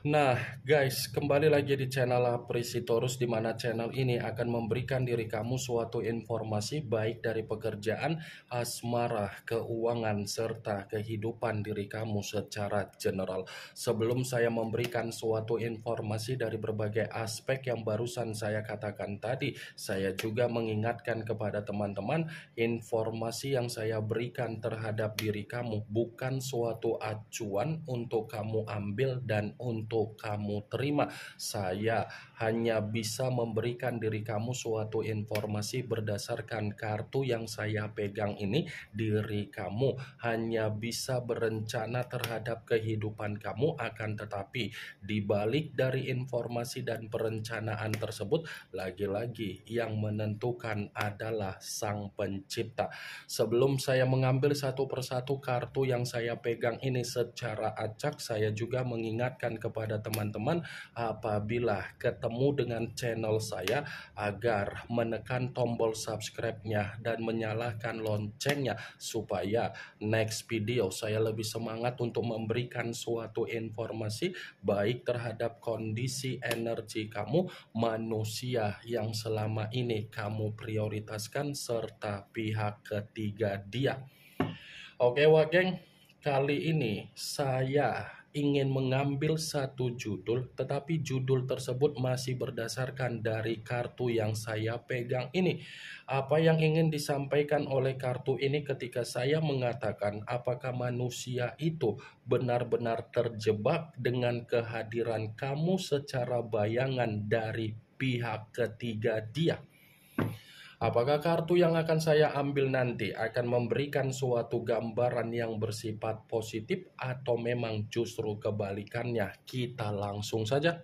Nah, guys, kembali lagi di channel Aprisitorus, di mana channel ini akan memberikan diri kamu suatu informasi baik dari pekerjaan, asmara, keuangan, serta kehidupan diri kamu secara general. Sebelum saya memberikan suatu informasi dari berbagai aspek yang barusan saya katakan tadi, saya juga mengingatkan kepada teman-teman, informasi yang saya berikan terhadap diri kamu bukan suatu acuan untuk kamu ambil dan untuk kamu terima. Saya hanya bisa memberikan diri kamu suatu informasi berdasarkan kartu yang saya pegang ini. Diri kamu hanya bisa berencana terhadap kehidupan kamu, akan tetapi di balik dari informasi dan perencanaan tersebut, lagi-lagi yang menentukan adalah Sang Pencipta. Sebelum saya mengambil satu persatu kartu yang saya pegang ini secara acak, saya juga mengingatkan kepada teman-teman apabila ketemu dengan channel saya agar menekan tombol subscribe-nya dan menyalakan loncengnya supaya next video saya lebih semangat untuk memberikan suatu informasi baik terhadap kondisi energi kamu, manusia yang selama ini kamu prioritaskan, serta pihak ketiga dia. Oke, Wageng, kali ini saya ingin mengambil satu judul, tetapi judul tersebut masih berdasarkan dari kartu yang saya pegang ini. Apa yang ingin disampaikan oleh kartu ini ketika saya mengatakan apakah manusia itu benar-benar terjebak dengan kehadiran kamu secara bayangan dari pihak ketiga dia? Apakah kartu yang akan saya ambil nanti akan memberikan suatu gambaran yang bersifat positif atau memang justru kebalikannya? Kita langsung saja.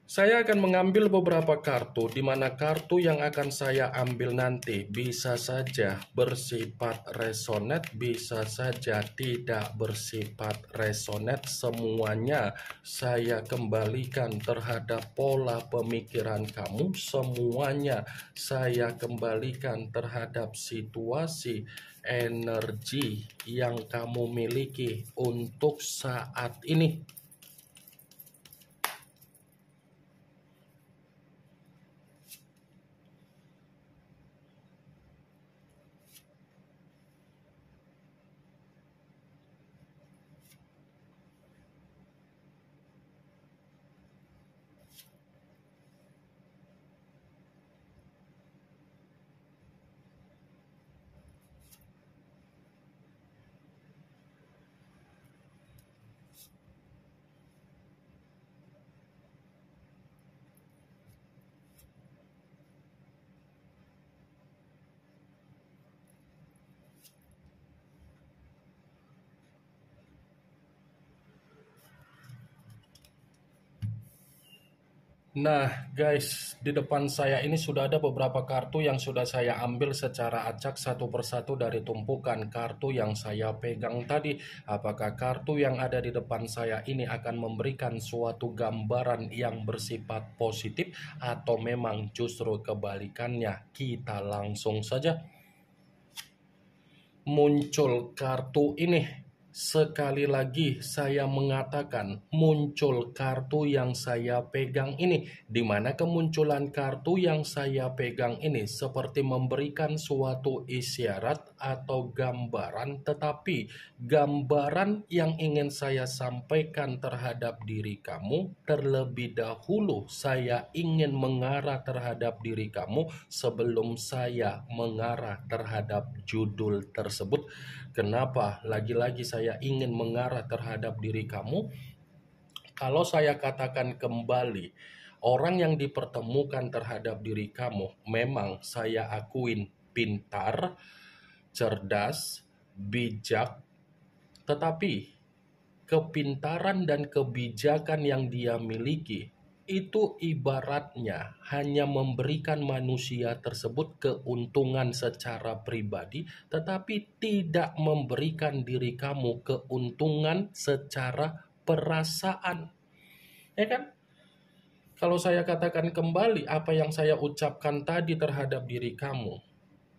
Saya akan mengambil beberapa kartu, di mana kartu yang akan saya ambil nanti bisa saja bersifat resonate, bisa saja tidak bersifat resonate. Semuanya saya kembalikan terhadap pola pemikiran kamu, semuanya saya kembalikan terhadap situasi energi yang kamu miliki untuk saat ini. Nah, guys, di depan saya ini sudah ada beberapa kartu yang sudah saya ambil secara acak satu persatu dari tumpukan kartu yang saya pegang tadi. Apakah kartu yang ada di depan saya ini akan memberikan suatu gambaran yang bersifat positif atau memang justru kebalikannya? Kita langsung saja. Muncul kartu ini. Sekali lagi saya mengatakan muncul kartu yang saya pegang ini, di mana kemunculan kartu yang saya pegang ini seperti memberikan suatu isyarat atau gambaran, tetapi gambaran yang ingin saya sampaikan terhadap diri kamu terlebih dahulu saya ingin mengarah terhadap diri kamu sebelum saya mengarah terhadap judul tersebut. Kenapa lagi-lagi saya ingin mengarah terhadap diri kamu? Kalau saya katakan kembali, orang yang dipertemukan terhadap diri kamu memang saya akuin pintar, cerdas, bijak, tetapi kepintaran dan kebijakan yang dia miliki itu ibaratnya hanya memberikan manusia tersebut keuntungan secara pribadi, tetapi tidak memberikan diri kamu keuntungan secara perasaan. Ya kan? Kalau saya katakan kembali apa yang saya ucapkan tadi terhadap diri kamu,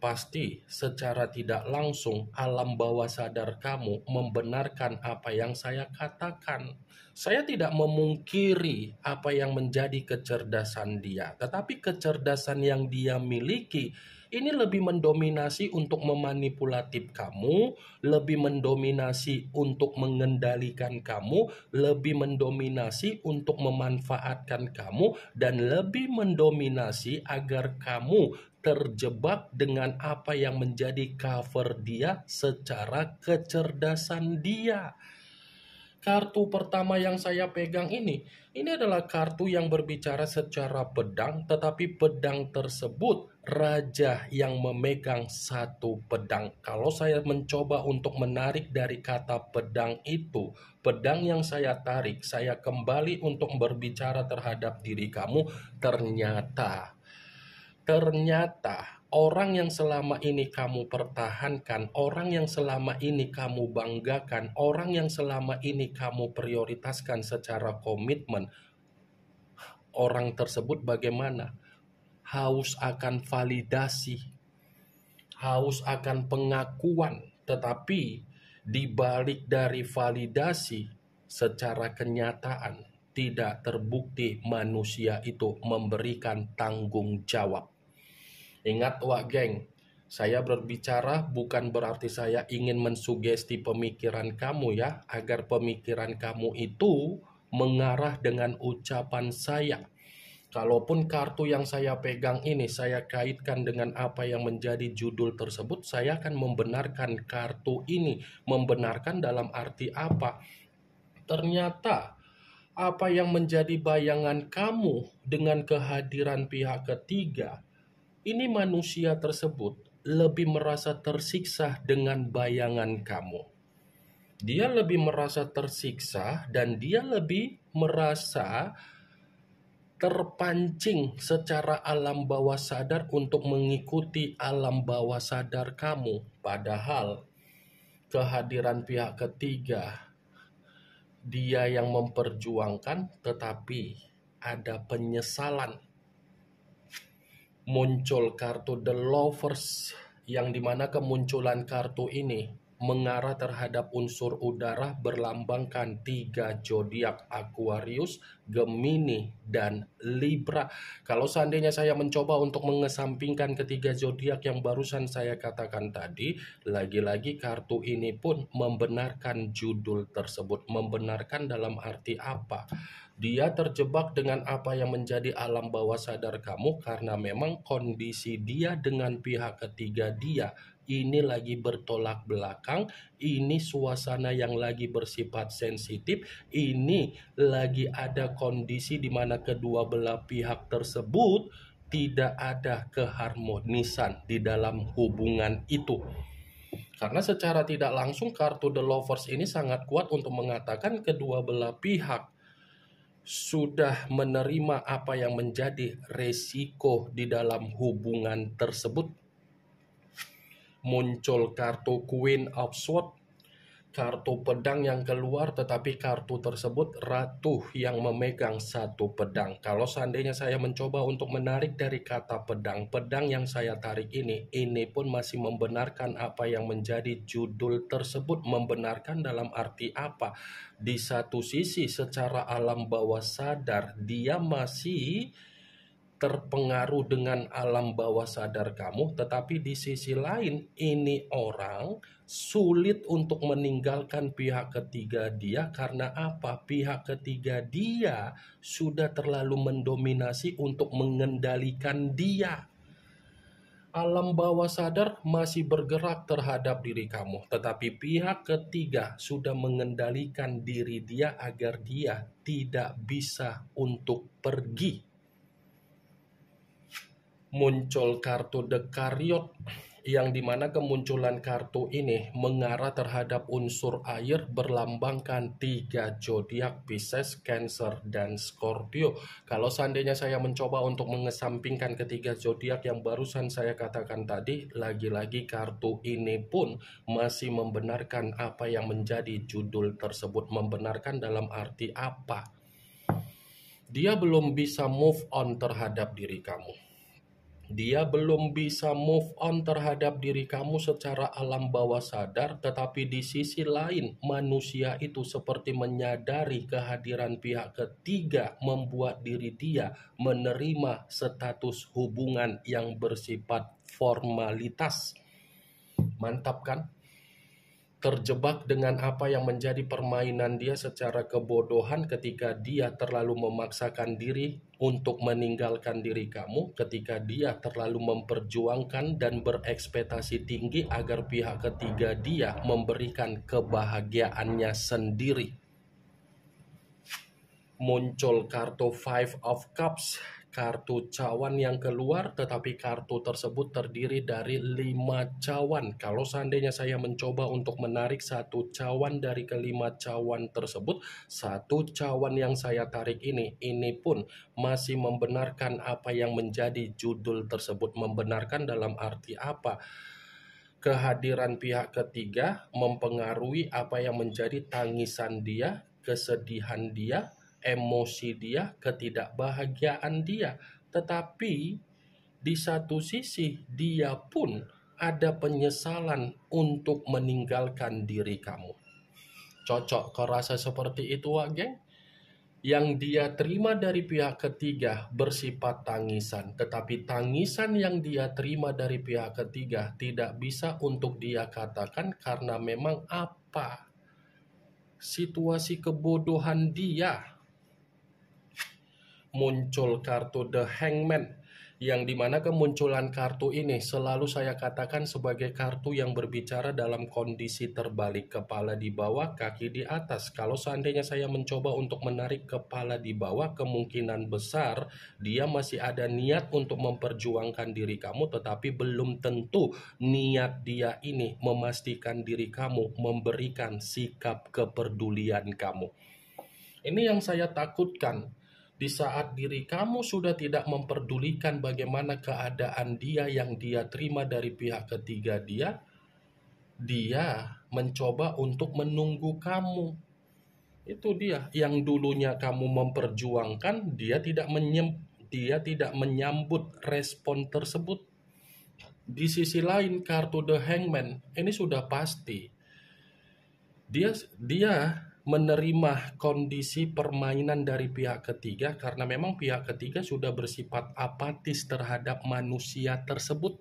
pasti secara tidak langsung alam bawah sadar kamu membenarkan apa yang saya katakan. Saya tidak memungkiri apa yang menjadi kecerdasan dia, tetapi kecerdasan yang dia miliki ini lebih mendominasi untuk memanipulatif kamu, lebih mendominasi untuk mengendalikan kamu, lebih mendominasi untuk memanfaatkan kamu, dan lebih mendominasi agar kamu terjebak dengan apa yang menjadi cover dia secara kecerdasan dia. Kartu pertama yang saya pegang ini adalah kartu yang berbicara secara pedang, tetapi pedang tersebut raja yang memegang satu pedang. Kalau saya mencoba untuk menarik dari kata pedang itu, pedang yang saya tarik, saya kembali untuk berbicara terhadap diri kamu, Ternyata orang yang selama ini kamu pertahankan, orang yang selama ini kamu banggakan, orang yang selama ini kamu prioritaskan secara komitmen, orang tersebut bagaimana? Haus akan validasi, haus akan pengakuan, tetapi di balik dari validasi secara kenyataan tidak terbukti manusia itu memberikan tanggung jawab. Ingat wak geng, saya berbicara bukan berarti saya ingin mensugesti pemikiran kamu ya, agar pemikiran kamu itu mengarah dengan ucapan saya. Kalaupun kartu yang saya pegang ini saya kaitkan dengan apa yang menjadi judul tersebut, saya akan membenarkan kartu ini. Membenarkan dalam arti apa? Ternyata apa yang menjadi bayangan kamu dengan kehadiran pihak ketiga, ini manusia tersebut lebih merasa tersiksa dengan bayangan kamu. Dia lebih merasa tersiksa dan dia lebih merasa terpancing secara alam bawah sadar untuk mengikuti alam bawah sadar kamu. Padahal kehadiran pihak ketiga, dia yang memperjuangkan, tetapi ada penyesalan. Muncul kartu The Lovers, yang dimana kemunculan kartu ini mengarah terhadap unsur udara berlambangkan 3 zodiak: Aquarius, Gemini, dan Libra. Kalau seandainya saya mencoba untuk mengesampingkan ketiga zodiak yang barusan saya katakan tadi, lagi-lagi kartu ini pun membenarkan judul tersebut. Membenarkan dalam arti apa? Dia terjebak dengan apa yang menjadi alam bawah sadar kamu karena memang kondisi dia dengan pihak ketiga dia ini lagi bertolak belakang, ini suasana yang lagi bersifat sensitif, ini lagi ada kondisi di mana kedua belah pihak tersebut tidak ada keharmonisan di dalam hubungan itu. Karena secara tidak langsung kartu The Lovers ini sangat kuat untuk mengatakan kedua belah pihak sudah menerima apa yang menjadi resiko di dalam hubungan tersebut. Muncul kartu Queen of Swords, kartu pedang yang keluar, tetapi kartu tersebut ratu yang memegang satu pedang. Kalau seandainya saya mencoba untuk menarik dari kata pedang, pedang yang saya tarik ini pun masih membenarkan apa yang menjadi judul tersebut. Membenarkan dalam arti apa? Di satu sisi secara alam bawah sadar dia masih terpengaruh dengan alam bawah sadar kamu, tetapi di sisi lain ini orang sulit untuk meninggalkan pihak ketiga dia. Karena apa? Pihak ketiga dia sudah terlalu mendominasi untuk mengendalikan dia. Alam bawah sadar masih bergerak terhadap diri kamu, tetapi pihak ketiga sudah mengendalikan diri dia agar dia tidak bisa untuk pergi. Muncul kartu The Chariot, yang dimana kemunculan kartu ini mengarah terhadap unsur air berlambangkan 3 zodiak: Pisces, Cancer, dan Scorpio. Kalau seandainya saya mencoba untuk mengesampingkan ketiga zodiak yang barusan saya katakan tadi, lagi-lagi kartu ini pun masih membenarkan apa yang menjadi judul tersebut. Membenarkan dalam arti apa? Dia belum bisa move on terhadap diri kamu. Dia belum bisa move on terhadap diri kamu secara alam bawah sadar, tetapi di sisi lain manusia itu seperti menyadari kehadiran pihak ketiga membuat diri dia menerima status hubungan yang bersifat formalitas. Mantap kan? Terjebak dengan apa yang menjadi permainan dia secara kebodohan ketika dia terlalu memaksakan diri untuk meninggalkan diri kamu, ketika dia terlalu memperjuangkan dan berekspektasi tinggi agar pihak ketiga dia memberikan kebahagiaannya sendiri. Muncul kartu Five of Cups, kartu cawan yang keluar, tetapi kartu tersebut terdiri dari 5 cawan. Kalau seandainya saya mencoba untuk menarik satu cawan dari kelima cawan tersebut, satu cawan yang saya tarik ini pun masih membenarkan apa yang menjadi judul tersebut. Membenarkan dalam arti apa? Kehadiran pihak ketiga mempengaruhi apa yang menjadi tangisan dia, kesedihan dia, emosi dia, ketidakbahagiaan dia. Tetapi di satu sisi dia pun ada penyesalan untuk meninggalkan diri kamu. Cocok kau rasa seperti itu, Wak Geng? Yang dia terima dari pihak ketiga bersifat tangisan, tetapi tangisan yang dia terima dari pihak ketiga tidak bisa untuk dia katakan karena memang apa? Situasi kebodohan dia. Muncul kartu The Hangman, yang dimana kemunculan kartu ini selalu saya katakan sebagai kartu yang berbicara dalam kondisi terbalik, kepala di bawah, kaki di atas. Kalau seandainya saya mencoba untuk menarik kepala di bawah, kemungkinan besar dia masih ada niat untuk memperjuangkan diri kamu, tetapi belum tentu niat dia ini memastikan diri kamu, memberikan sikap kepedulian kamu. Ini yang saya takutkan. Di saat diri kamu sudah tidak memperdulikan bagaimana keadaan dia yang dia terima dari pihak ketiga dia mencoba untuk menunggu kamu. Itu dia, yang dulunya kamu memperjuangkan, dia tidak menyambut respon tersebut. Di sisi lain, kartu The Hangman ini sudah pasti. Dia menerima kondisi permainan dari pihak ketiga karena memang pihak ketiga sudah bersifat apatis terhadap manusia tersebut.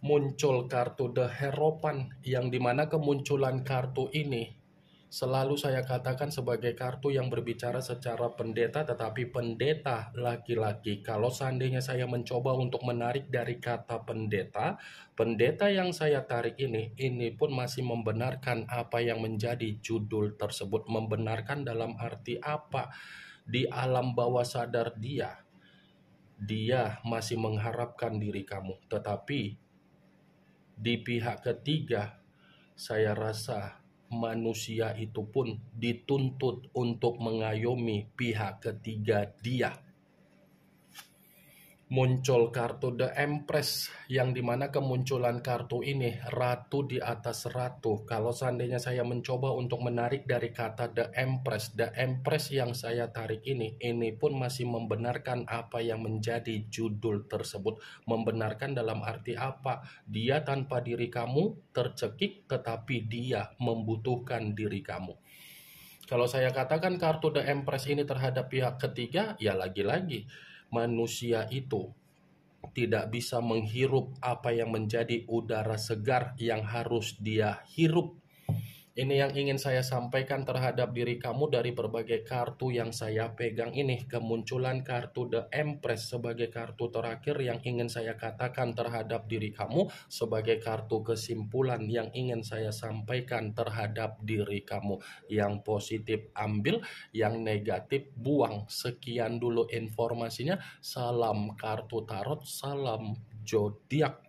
Muncul kartu The Hierophant, yang dimana kemunculan kartu ini selalu saya katakan sebagai kartu yang berbicara secara pendeta, tetapi pendeta laki-laki. Kalau seandainya saya mencoba untuk menarik dari kata pendeta, pendeta yang saya tarik ini pun masih membenarkan apa yang menjadi judul tersebut. Membenarkan dalam arti apa? Di alam bawah sadar dia masih mengharapkan diri kamu. Tetapi di pihak ketiga, saya rasa manusia itu pun dituntut untuk mengayomi pihak ketiga dia. Muncul kartu The Empress, yang dimana kemunculan kartu ini ratu di atas ratu. Kalau seandainya saya mencoba untuk menarik dari kata The Empress yang saya tarik ini pun masih membenarkan apa yang menjadi judul tersebut. Membenarkan dalam arti apa? Dia tanpa diri kamu tercekik, tetapi dia membutuhkan diri kamu. Kalau saya katakan kartu The Empress ini terhadap pihak ketiga, ya lagi-lagi manusia itu tidak bisa menghirup apa yang menjadi udara segar yang harus dia hirup. Ini yang ingin saya sampaikan terhadap diri kamu dari berbagai kartu yang saya pegang ini. Kemunculan kartu The Empress sebagai kartu terakhir yang ingin saya katakan terhadap diri kamu, sebagai kartu kesimpulan yang ingin saya sampaikan terhadap diri kamu. Yang positif ambil, yang negatif buang. Sekian dulu informasinya. Salam kartu tarot, salam zodiak.